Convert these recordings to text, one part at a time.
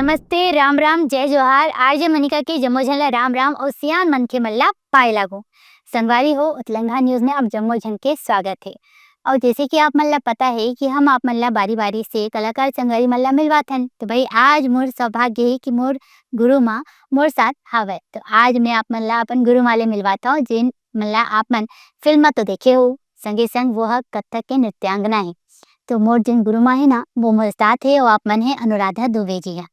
नमस्ते, राम राम, जय जोहार। आरजे मनिका के जम्मो झनला राम राम और सियान मन के मल्ला पाए लागो। संगवारी हो उतलंघा न्यूज में आप जम्मो झन के स्वागत है। और जैसे कि आप मल्ला पता है कि हम आप मल्ला बारी बारी से कलाकार संगवारी मल्ला मिलवाथन, तो भाई आज मोर सौभाग्य है कि मोर गुरु माँ मोर साथ हावे। तो आज मैं आप मल्ला अपन गुरु माले मिलवाता हूँ, जिन मल्ला आप मन फिल्म तो देखे हो, संगे संग वो कथक के नृत्यांगना है। तो मोर जिन गुरु माँ है ना, वो मोर साथ है और आप मन है अनुराधा दुबे जी है।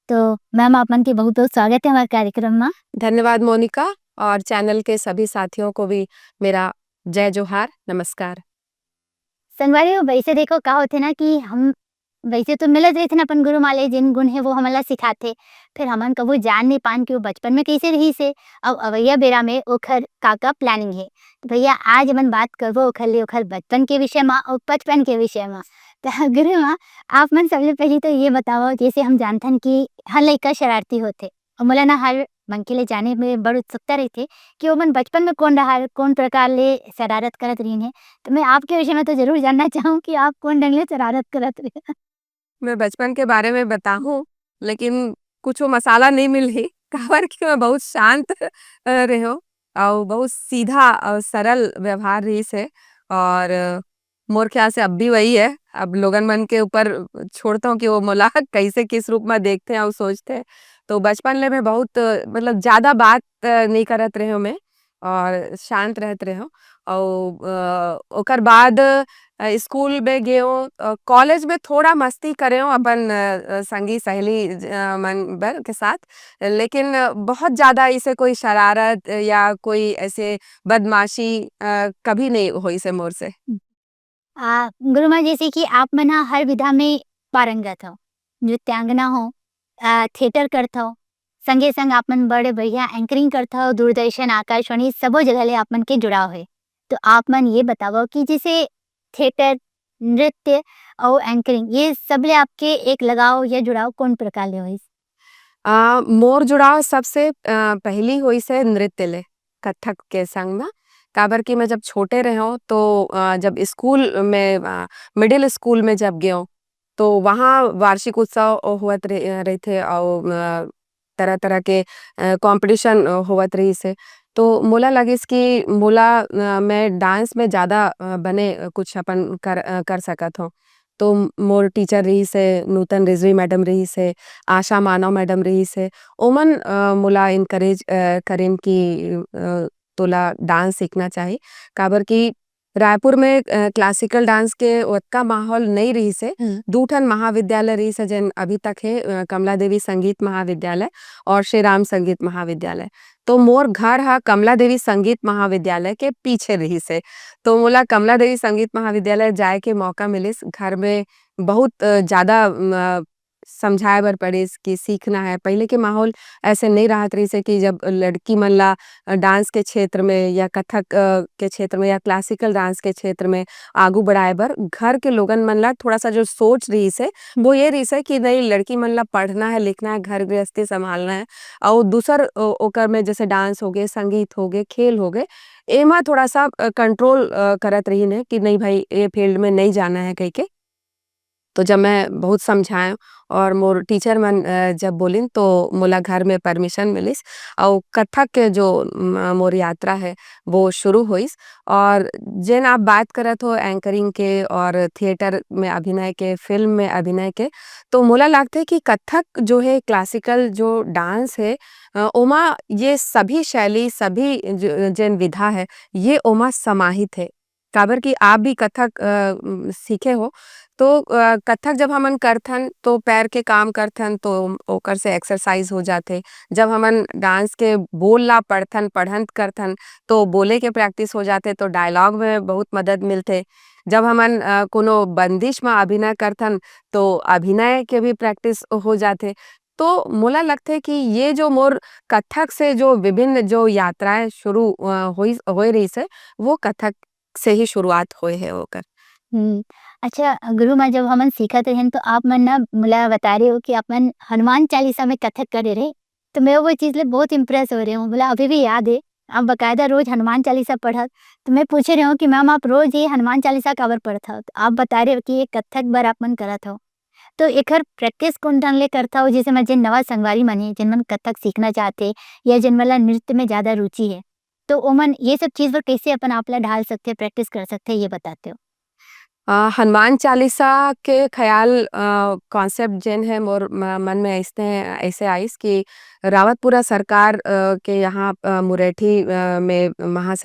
तो मैम आप मन के बहुत बहुत स्वागत है हमारे कार्यक्रम में। धन्यवाद मोनिका, और चैनल के सभी साथियों को भी मेरा जय जोहार, नमस्कार। संगवारी हो वैसे देखो का होते ना कि हम वैसे तो मिलत रहे थे ना अपन गुरु माले, जिन गुण है वो हमला सिखाते। फिर हमन कबू जान नहीं पान कि वो बचपन में कैसे रही से। अब अवैया बेरा में ओखर का प्लानिंग है। तो भैया आज अपन बात करबो ओखर ले ओखर बचपन के विषय में और बचपन के विषय में। तो गुरु माँ आप मन सबले पहले तो ये बताओ, जैसे हम जानथन कि हर लइका शरारती होते और मोला ना हर मनखे ले जाने में बड़ उत्सुकता रहती कि वो मन बचपन में कौन रहा, कौन प्रकार ले शरारत करत रही है। तो मैं आपके विषय में तो जरूर जानना चाहूँ कि आप कौन ढंग ले शरारत करत रहे। मैं बचपन के बारे में बताऊँ, लेकिन कुछो मसाला नहीं मिली काबर कि मैं बहुत शांत रहो और बहुत सीधा और सरल व्यवहार रही से। और मोर ख्याल से अब भी वही है। अब लोगन मन के ऊपर छोड़ता हूँ कि वो मोला कैसे किस रूप में देखते हैं और सोचते हैं। तो बचपन ले मैं बहुत मतलब ज्यादा बात नहीं करत रहे मैं, और शांत रहत रहे हो। और ओकर बाद स्कूल में गए हो, कॉलेज में थोड़ा मस्ती करे हो अपन संगी सहेली मन बर के साथ। लेकिन बहुत ज्यादा इसे कोई शरारत या कोई ऐसे बदमाशी कभी नहीं हुई से मोर से। गुरु माँ जैसे कि आप मना हर विधा में पारंगत हो, नृत्यांगना हो, थिएटर करता हो, संगे संग आप मन बड़े बढ़िया एंकरिंग करता हो, दूरदर्शन आकाशवाणी सबो जगह ले आप मन के जुड़ाव है। तो आप मन ये बताओ कि जैसे थिएटर, नृत्य और एंकरिंग ये सब ले आपके एक लगाव या जुड़ाव कौन प्रकार ले होइस? मोर जुड़ाव सबसे पहली हुई से नृत्य ले, कथक के संग में। काबर कि मैं जब छोटे रहे हो तो जब स्कूल में मिडिल स्कूल में जब गए हो, तो वहाँ वार्षिक उत्सव होवत रहे थे और तरह तरह के कंपटीशन होवत रही से। तो मोला लगिस कि मोला मैं डांस में ज्यादा बने कुछ अपन कर सकत हो। तो मोर टीचर रही से नूतन रिजवी मैडम रही से, आशा मानव मैडम रही से, ओमन मोला इनकरेज करेन कि तोला डांस सीखना चाहिए। काबर कि रायपुर में क्लासिकल डांस के ओतका माहौल नहीं रही से। दू ठन महाविद्यालय रही से जन अभी तक है, कमला देवी संगीत महाविद्यालय और श्री राम संगीत महाविद्यालय। तो मोर घर हा कमला देवी संगीत महाविद्यालय के पीछे रही से। तो मोला कमला देवी संगीत महाविद्यालय जाए के मौका मिलिस। घर में बहुत ज्यादा समझाए बर पड़िस कि सीखना है। पहले के माहौल ऐसे नहीं रहत रही से कि जब लड़की मन ला डांस के क्षेत्र में या कथक के क्षेत्र में या क्लासिकल डांस के क्षेत्र में आगू बढ़ाए बर घर के लोगन मन ला थोड़ा सा जो सोच रही से वो ये रही से कि नहीं, लड़की मन ला पढ़ना है, लिखना है, घर गृहस्थी संभालना है। और दूसर ओकर में जैसे डांस हो गए, संगीत हो गए, खेल हो गए, एमा थोड़ा सा कंट्रोल करत रही ने कि नहीं भाई ये फील्ड में नहीं जाना है कह के। तो जब मैं बहुत समझाए और मोर टीचर मन जब बोलिन तो मोला घर में परमिशन मिलिस और कथक के जो मोर यात्रा है वो शुरू हुईस। और जेन आप बात करत हो एंकरिंग के और थिएटर में अभिनय के, फिल्म में अभिनय के, तो मोला लगता है कि कथक जो है क्लासिकल जो डांस है, ओमा ये सभी शैली, सभी जेन विधा है, ये ओमा समाहित है। काबर कि आप भी कथक सीखे हो। तो कथक जब हमन करथन तो पैर के काम करथन तो ओकर से एक्सरसाइज हो जाथे। जब हमन डांस के बोल ला पढ़थन, पढ़ंत करथन तो बोले के प्रैक्टिस हो जाथे, तो डायलॉग में बहुत मदद मिलथे। जब हमन कोनो बंदिश में अभिनय करथन तो अभिनय के भी प्रैक्टिस हो जाथे। तो मोला लगथे कि ये जो मोर कथक से जो विभिन्न जो यात्राएं शुरू होई रही से, वो कथक से ही शुरुआत होए है ओकर। हुँ। अच्छा गुरु माँ जब हमन सीखत रहेन तो आप मन ना मोला बता रहे हो कि आप मन हनुमान चालीसा में कथक करे रहे। तो मैं वो चीज़ ले बहुत इम्प्रेस हो रही हूँ। मोला अभी भी याद है, आप बकायदा रोज़ हनुमान चालीसा पढ़त। तो मैं पूछ रही हूँ कि मैम आप रोज़ ये हनुमान चालीसा काबर पढ़त हव? तो आप बता रहे हो कि ये कथक बर आप मन करत हो। तो एकर प्रैक्टिस कोन ढंग ले करथा अउ जैसे जेन नवा संगवारी मन हे जेन मन कथक सीखना चाहथे या जेन मन ला नृत्य में ज़्यादा रुचि हे, तो ओमन ये सब चीज़ बर कइसे अपन आप ला ढाल सकथे, प्रैक्टिस कर सकथे ये बताते हो? हनुमान चालीसा के ख़्याल कॉन्सेप्ट जेन है मोर मन में ऐसे आइस कि रावतपुरा सरकार के यहाँ मुरेठी में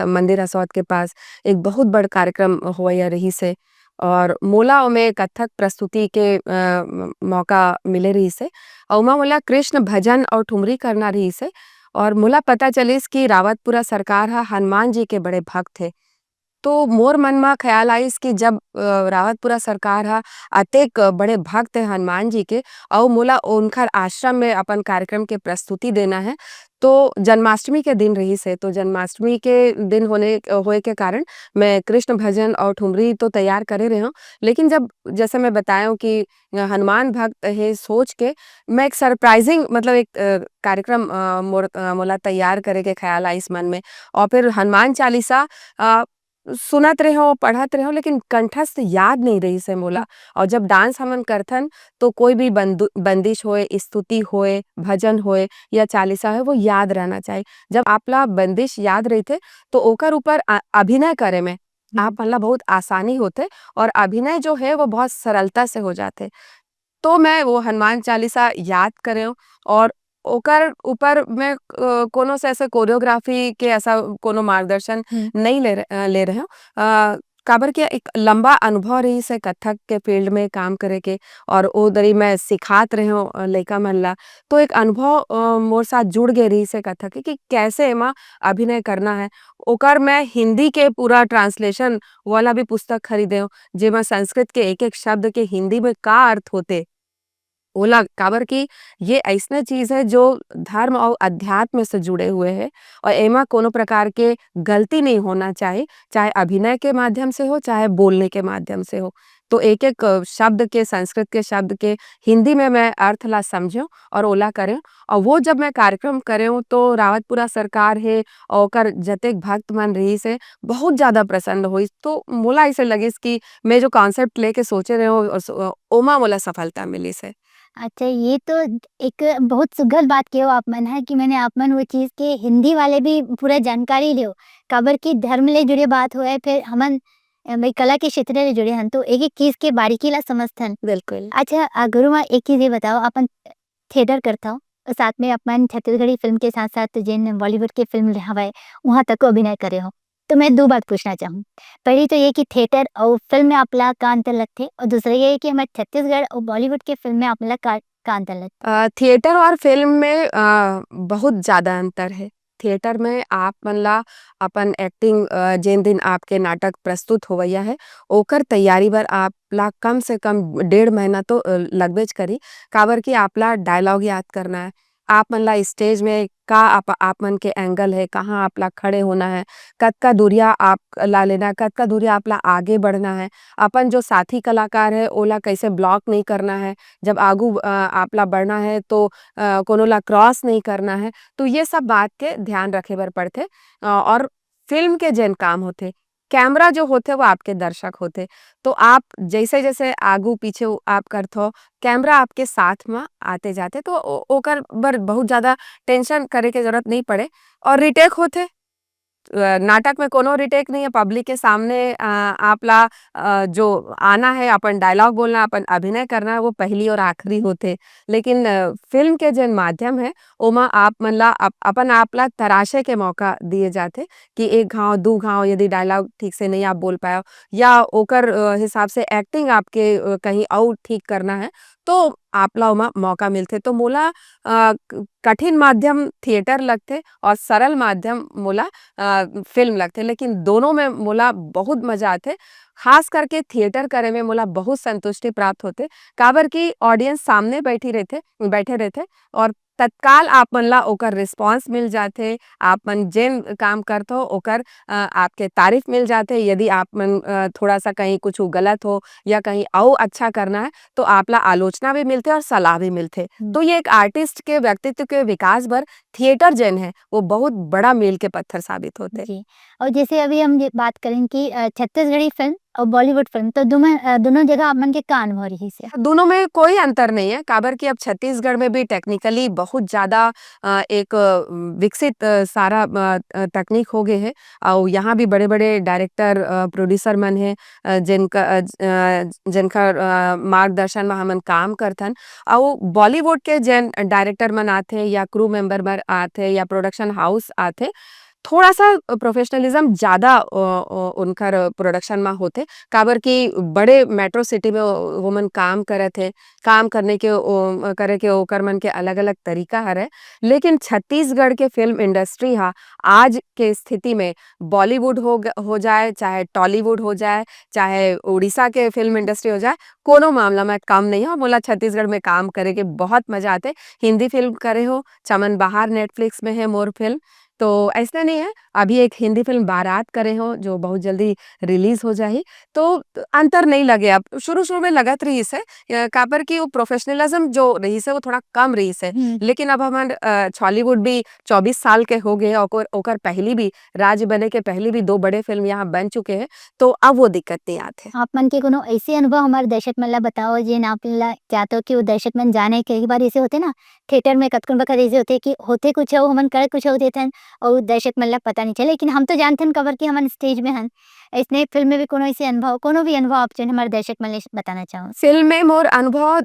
मंदिर हसौत के पास एक बहुत बड़ कार्यक्रम होवइया रहिस हे और मोला ओमे कथक प्रस्तुति के मौका मिले रहिस हे। ओमा मोला कृष्ण भजन और ठुमरी करना रहिस हे और मोला पता चलिस कि रावतपुरा सरकार ह हनुमान जी के बड़े भक्त हे। तो मोर मन म ख़्याल आइस कि जब रावतपुरा सरकार ह अतेक बड़े भक्त हे हनुमान जी के अउ मोला उनकर आश्रम में अपन कार्यक्रम के प्रस्तुति देना है, तो जन्माष्टमी के दिन रहिस हे। तो जन्माष्टमी के दिन होए के कारण मैं कृष्ण भजन और ठुमरी तो तैयार करे रेहे हव। लेकिन जब जैसे मैं बतायूँ कि हनुमान भक्त हे सोच के मैं एक सरप्राइज़िंग मतलब एक कार्यक्रम मोला तैयार करे के ख़्याल आइस मन में और फिर हनुमान चालीसा अ, सुनत रेहे हव, पढ़त रेहे हव लेकिन कंठस्थ याद नहीं रहिस हे मोला और जब डांस हमन करथन तो कोई भी बंदिश होए, स्तुति होए, भजन होए या चालीसा होए वो याद रहना चाही। जब आप ला बंदिश याद रहिथे तो ओकर ऊपर अभिनय करे में आप मन ला बहुत आसानी होथे और अभिनय जो है वो बहुत सरलता से हो जाथे। तो मैं वो हनुमान चालीसा याद करे हव और ओकर ऊपर मैं कोनो से ऐसे कोरियोग्राफ़ी के ऐसा कोनो मार्गदर्शन नहीं ले रहे हव। काबर के एक लंबा अनुभव रहिस हे कथक के फ़ील्ड में काम करे के और ओ दरी मैं सिखात रेहे हव लइका मन ला। तो एक अनुभव मोर साथ जुड़ गे रहिस हे कथक के कि कैसे एमा अभिनय करना है। ओकर मैं हिंदी के पूरा ट्रांसलेशन वाला भी पुस्तक खरीदे हव, जेमा संस्कृत के एक-एक शब्द के हिंदी में का अर्थ होथे ओला काबर कि ये अइसना चीज़ है जो धर्म और अध्यात्म से जुड़े हुए हैं और एमा कोनो प्रकार के गलती नहीं होना चाही, चाहे अभिनय के माध्यम से हो, चाहे बोलने के माध्यम से हो। तो एक-एक शब्द के संस्कृत के शब्द के हिंदी में मैं अर्थ ला समझें और ओला करें और वो जब मैं कार्यक्रम करें तो रावतपुरा सरकार हे और ओकर जतेक भक्त मन रहिस हे, बहुत ज़्यादा प्रसन्न होइस। तो मोला अइसे लगिस कि मैं जो कॉन्सेप्ट लेके सोचे रेहे हव ओमा मोला सफलता मिलिस हे। अच्छा, ये तो एक बहुत सुघर बात कहे हो आप मन है कि मैंने आप मन वो चीज़ के हिंदी वाले भी पूरा जानकारी लियो। काबर की धर्म ले जुड़े बात होए फिर हमन भई कला के क्षेत्र ले जुड़े हन तो एक-एक चीज़ के बारीकी ला समझथन। बिल्कुल। अच्छा गुरु मा एक चीज़ ये बताओ अपन थिएटर करथव और साथ में अपन छत्तीसगढ़ी फ़िल्म के साथ-साथ जेन बॉलीवुड के फ़िल्म हवय उहाँ तक अभिनय करे हो। तो मैं 2 बात पूछना चाहूँ। पहली तो ये कि थिएटर और फ़िल्म में आपला का अंतर लगथे? और दूसरा ये है कि हमारे छत्तीसगढ़ और बॉलीवुड के फ़िल्म में आपला का अंतर लगथे? थिएटर और फ़िल्म में बहुत ज़्यादा अंतर है। थिएटर में आप मन ला अपन एक्टिंग जेन दिन आपके नाटक प्रस्तुत होवइया है, ओकर तैयारी बर आप ला कम से कम 1.5 महीना तो लगबेच करी। काबर कि आप ला डायलॉग याद करना है। आप मन ला स्टेज में का आप मन के एंगल है, कहाँ आप ला खड़े होना है, कतका दूरिया आप ला लेना है, कतका दूरिया आप ला आगे बढ़ना है। अपन जो साथी कलाकार है ओला कैसे ब्लॉक नहीं करना है। जब आगू आप ला बढ़ना है तो कोनो ला क्रॉस नहीं करना है, तो ये सब बात के ध्यान रखे बर पड़थे। और फ़िल्म के जेन काम होथे, कैमरा जो होथे वो आपके दर्शक होथे। तो आप जैसे-जैसे आगू-पीछे आप करथो, कैमरा आपके साथ म आते जाथे तो ओकर बर बहुत ज़्यादा टेंशन करे के ज़रूरत नहीं पड़े और रीटेक होथे। नाटक में कोनो रीटेक नहीं है, पब्लिक के सामने आप ला जो आना है, अपन डायलॉग बोलना है, अपन अभिनय करना है, वो पहली और आखिरी होथे। लेकिन फ़िल्म के जेन माध्यम है, ओमा आप मन ला अपन आप ला तराशे के मौका दिए जाथे कि 1 घाव, 2 घाव यदि डायलॉग ठीक से नहीं आप बोल पाए या ओकर हिसाब से एक्टिंग आपके कहीं और ठीक करना है, तो आप ला ओमा मौका मिलथे। तो मोला कठिन माध्यम थिएटर लगथे और सरल माध्यम मोला फ़िल्म लगथे लेकिन दोनों में मोला बहुत मज़ा आथे। ख़ास करके थिएटर करे में मोला बहुत संतुष्टि प्राप्त होथे। काबर कि ऑडियंस सामने बैठे रहिथे और तत्काल आप मन ला ओकर रिस्पॉन्स मिल जाथे। आप मन जेन काम करथो ओकर आपके तारीफ़ मिल जाथे। यदि आप मन थोड़ा-सा कहीं कुछु गलत हो या कहीं और अच्छा करना है, तो आप ला आलोचना भी मिलथे और सलाह भी मिलथे। तो ये एक आर्टिस्ट के व्यक्तित्व के विकास बर थिएटर जेन है, वो बहुत बड़ा मील के पत्थर साबित होथे। जी। और जैसे अभी हम ये बात करें कि छत्तीसगढ़ी फ़िल्म और बॉलीवुड फ़िल्म तो दोनों जगह आपमन के का अनुभव रही से? दोनों में कोई अंतर नहीं है, काबर कि अब छत्तीसगढ़ में भी टेक्निकली बहुत ज़्यादा एक विकसित सारा तकनीक हो गए है और यहाँ भी बड़े-बड़े डायरेक्टर प्रोड्यूसर मन हैं जिनका मार्गदर्शन में हमन काम करथन और बॉलीवुड के जेन डायरेक्टर मन आथे या क्रू मेंबर बर आथे या प्रोडक्शन हाउस आथे, थोड़ा-सा प्रोफेशनलिज़्म ज़्यादा उनकर प्रोडक्शन में होथे, काबर कि बड़े मेट्रो सिटी में वो मन काम करत हे, काम करने के करे के ओकर मन के अलग-अलग तरीका हरय। लेकिन छत्तीसगढ़ के फ़िल्म इंडस्ट्री हा आज के स्थिति में बॉलीवुड हो जाए, चाहे टॉलीवुड हो जाए, चाहे उड़ीसा के फ़िल्म इंडस्ट्री हो जाए, कोनो मामला में कम नहीं है। मोला छत्तीसगढ़ में काम करे के बहुत मज़ा आथे। हिंदी फ़िल्म करे हो, चमन बाहर नेटफ्लिक्स में है मोर फ़िल्म, तो ऐसा नहीं है। अभी एक हिंदी फ़िल्म बारात करे हो, जो बहुत जल्दी रिलीज़ हो जाही, तो अंतर नहीं लगे अब। शुरू-शुरू में लगत रहिस है काबर कि वो प्रोफेशनलिज़्म जो रहिस है, वो थोड़ा कम रहिस है। हुँ। लेकिन अब हमन छॉलीवुड भी 24 साल के हो गए ओकर पहली भी राज बने के पहले भी 2 बड़े फ़िल्म यहाँ बन चुके हैं, तो अब वो दिक्कत नहीं आत है। आप मन के कोनो ऐसे अनुभव हमारे दर्शक मन ला बताओ जेन आप ला चाहते हो कि वो दर्शक मन जाने कई बार ऐसे होते ना थिएटर में कतकोन बखत ऐसे होते कि होते कुछ अउ हमन करत कुछ अउ देथन और दर्शक मन ला पता नहीं चले लेकिन हम तो जानथन काबर कि हमन स्टेज में हन। अइसने फ़िल्म में भी कोनो ऐसे अनुभव कोनो भी अनुभव आप जेन हमारे दर्शक मन ले बताना चाहो? फ़िल्म में मोर अनुभव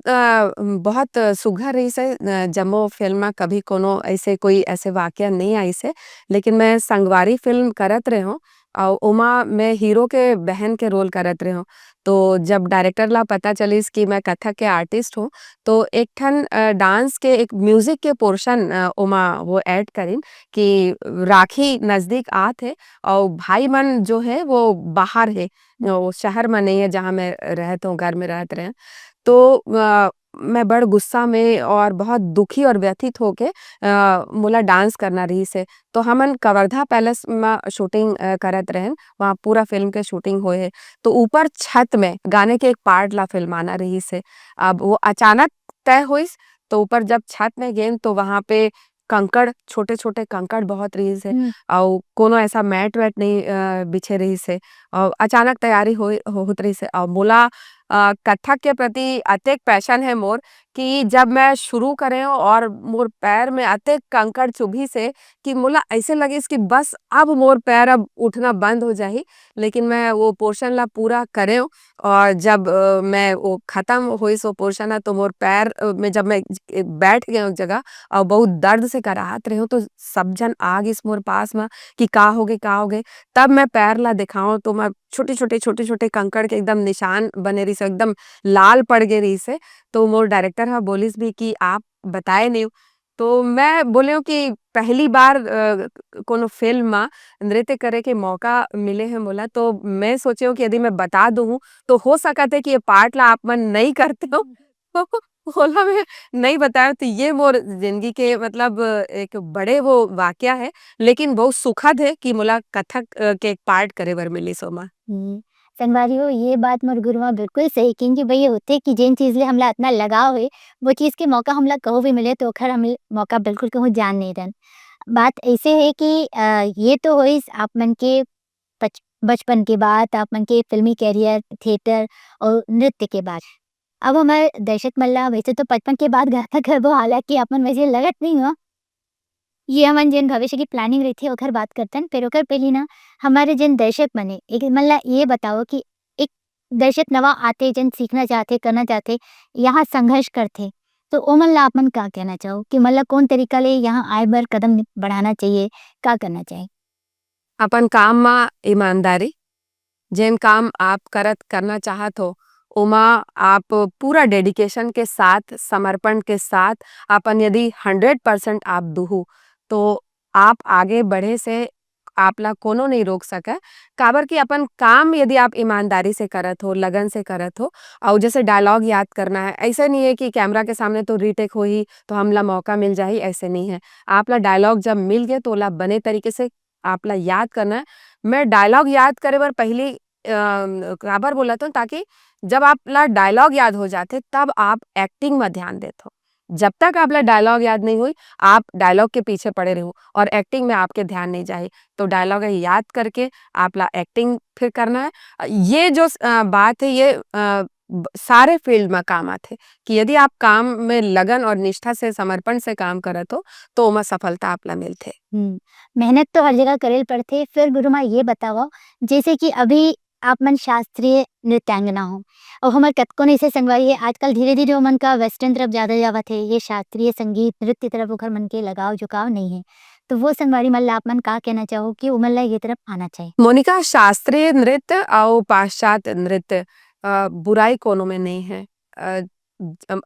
बहुत सुघ्घर रहिस है जब मो फ़िल्म में कभी कोनो ऐसे कोई ऐसे वाक़या नहीं आइस है। लेकिन मैं संगवारी फ़िल्म करत रेहूँ और ओमा मैं हीरो के बहन के रोल करत रेहूँ। तो जब डायरेक्टर ला पता चलिस कि मैं कथक के आर्टिस्ट हूँ, तो एक ठन डांस के एक म्यूज़िक के पोर्शन ओमा वो ऐड करिन कि राखी नज़दीक आत हे और भाई मन जो है वो बाहर है। वो शहर में नहीं है जहाँ मैं रहत हूँ, घर में रहत रहें। तो मैं बड़ गुस्सा में और बहुत दुखी और व्यथित होके मोला डांस करना रहिस हे। तो हमन कवर्धा पैलेस में शूटिंग करत रहेन, वहाँ पूरा फ़िल्म के शूटिंग होए हे। तो ऊपर छत में गाने के एक पार्ट ला फ़िल्माना रहिस हे। अब वो अचानक तय होइस, तो ऊपर जब छत में गेन तो वहाँ पे कंकड़ छोटे-छोटे कंकड़ बहुत रहिस हे हुँ। और कोनो ऐसा मैट-वैट नहीं बिछे रहिस हे और अचानक तैयारी होत रहिस हे और मोला कथक के प्रति अतेक पैशन है मोर कि जब मैं शुरू करे और मोर पैर में अतेक कंकड़ चुभिस हे कि मोला ऐसे लगिस कि बस अब मोर पैर अब उठना बंद हो जाही। लेकिन मैं वो पोर्शन ला पूरा करेव और जब मैं वो खत्म होइस वो पोर्शन ह तो मोर पैर में जब मैं बैठ गए उस जगह और बहुत दर्द से कराहत रेहूँ तो सब झन आ गिस मोर पास म कि का होगे, का होगे? तब मैं पैर ला दिखाऊँ तो मैं छोटे-छोटे कंकड़ के एकदम निशान बने रहिस हे, एकदम लाल पड़ गे रहिस हे। तो मोर डायरेक्टर ह बोलिस भी कि आप बताए नीउ। तो मैं बोलियो कि पहली बार कोनो फ़िल्म म नृत्य करे के मौका मिले हे मोला तो मैं सोचे हूँ कि यदि मैं बता दूँ, तो हो सकत है कि ये पार्ट ला आप मन नहीं करते हो। तो ओला मैं नहीं बताया तो ये मोर ज़िंदगी के मतलब एक बड़े वो वाक़या है, लेकिन बहुत सुखद है कि मोला कथक के एक पार्ट करे बर मिलिस ओमा। हुँ। संगवारी हो ये बात मोर गुरुवा बिल्कुल सही कहिन कि भई होथे कि जेन चीज़ ले हमला अतना लगाव हे, वो चीज़ के मौका हमला कहूँ भी मिले तो ओखर हम मौका बिल्कुल कहूँ जान नहीं डन। बात ऐसे है कि ये तो होइस आप मन के बचपन के बात, आप मन के फ़िल्मी करियर, थिएटर और नृत्य के बात। अब हमारे दर्शक मन ला वैसे तो बचपन के बाद गाना करबो हालाँकि आपमन वैसे लगत नहीं हो। ये हमन जेन भविष्य की प्लानिंग रहिथे ओखर बात करतन फिर ओकर पहिली ना हमारे जेन दर्शक मन हे एक मन ला ये बताओ कि एक दर्शक नवा आथे जेन सीखना चाहथे, करना चाहथे, यहाँ संघर्ष करथे, तो ओमन ला आपमन का कहना चाहो कि मतलब कौन तरीका ले यहाँ आए बर कदम बढ़ाना चाहिए, का करना चाही? अपन काम म ईमानदारी, जेन काम आप करना चाहत हो, ओमा आप पूरा डेडिकेशन के साथ, समर्पण के साथ अपन यदि 100% आप दुहु, तो आप आगे बढ़े से आपला कोनो नहीं रोक सकय। काबर कि अपन काम यदि आप ईमानदारी से करत हो, लगन से करत हो और जैसे डायलॉग याद करना है, ऐसा नहीं है कि कैमरा के सामने तो रीटेक होही, तो हमला मौका मिल जाही, ऐसे नहीं है। आपला डायलॉग जब मिल गे तो ओला बने तरीके से आपला याद करना है। मैं डायलॉग याद करे बर पहिली काबर बोलत हूँ ताकि जब आपला डायलॉग याद हो जाथे तब आप एक्टिंग में ध्यान देत हो। जब तक आपला डायलॉग याद नहीं हुई, आप डायलॉग के पीछे पड़े रहो और एक्टिंग में आपके ध्यान नहीं जाए। तो डायलॉग याद करके आपला एक्टिंग फिर करना है। ये जो बात है ये सारे फील्ड में काम आथे कि यदि आप काम में लगन और निष्ठा से, समर्पण से काम करत हो, तो ओमा सफलता आपला मिलथे। मेहनत तो हर जगह करेल पड़थे। फिर गुरु माँ ये बतावो, जैसे कि अभी आप मन शास्त्रीय नृत्यांगना हो और हमर कतको अइसे संगवारी है आजकल धीरे-धीरे ओमन का वेस्टर्न तरफ ज़्यादा जावत हे। ये शास्त्रीय संगीत, नृत्य तरफ ओखर मन के लगाव-झुकाव नहीं है। तो वो संगवारी मन ला आप मन का कहना चाहो कि ओमन ला ये तरफ आना चाहिए? मोनिका, शास्त्रीय नृत्य और पाश्चात्य नृत्य बुराई कोनो में नहीं है।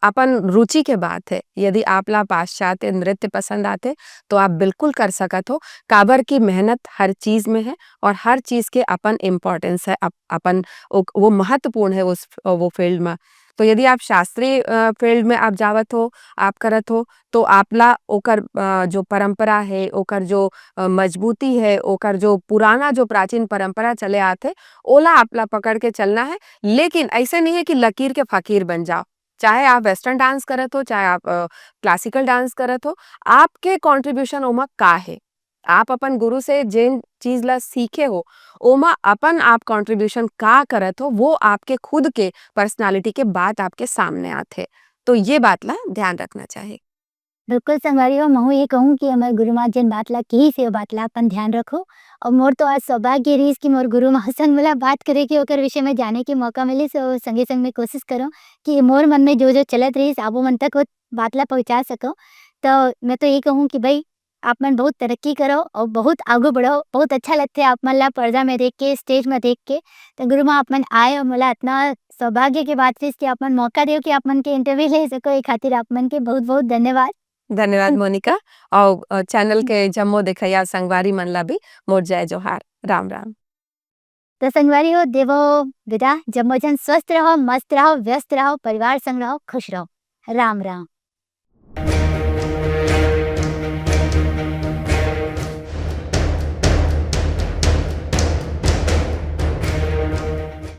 अपन रुचि के बात है। यदि आपला पाश्चात्य नृत्य पसंद आते तो आप बिल्कुल कर सकत हो। काबर की मेहनत हर चीज में है और हर चीज के अपन इम्पोर्टेंस है। अपन वो महत्वपूर्ण है वो फील्ड में। तो यदि आप शास्त्रीय फील्ड में आप जावत हो, आप करत हो, तो आपला ओकर जो परंपरा है, ओकर जो मजबूती है, ओकर जो पुराना जो प्राचीन परंपरा चले आथे, ओला आपला पकड़ के चलना है। लेकिन ऐसे नहीं है कि लकीर के फकीर बन जाओ। चाहे आप वेस्टर्न डांस करत हो, चाहे आप क्लासिकल डांस करत हो, आपके कंट्रीब्यूशन ओमा का है? आप अपन गुरु से जेन चीज ला सीखे हो, ओमा अपन आप कंट्रीब्यूशन का करत हो, वो आपके खुद के पर्सनालिटी के बात आपके सामने आथे। तो ये बात ला ध्यान रखना चाहिए। बिल्कुल संगवारी हो, महू ये कहूँ कि हमर गुरु माँ जेन बात ला कही से ओ बात ला अपन ध्यान रखो और मोर तो आज सौभाग्य रहीस कि मोर गुरु माँ संग मोला बात करे के ओकर विषय में जाने के मौका मिलिस और संगे-संग मैं कोशिश करो कि मोर मन में जो-जो चलत रहीस आप ओ मन तक वो बात ला पहुँचा सको। तो मैं तो ये कहूँ कि भई आप मन बहुत तरक्की करो और बहुत आगू बढ़ो। बहुत अच्छा लगथे आप मन ला पर्दा में देख के, स्टेज में देख के। तो गुरु माँ आप मन आए और मोला इतना सौभाग्य के बात रहीस कि आप मन मौका देव कि आप मन के इंटरव्यू ले सको। ए खातिर आप मन के बहुत-बहुत धन्यवाद। धन्यवाद मोनिका और चैनल के जम्मो देखैया संगवारी मन ला भी मोर जय जोहार। राम राम। तो संगवारी हो देवो विदा। जब मोजन स्वस्थ रहो, मस्त रहो, व्यस्त रहो, परिवार संग रहो, खुश रहो। राम राम।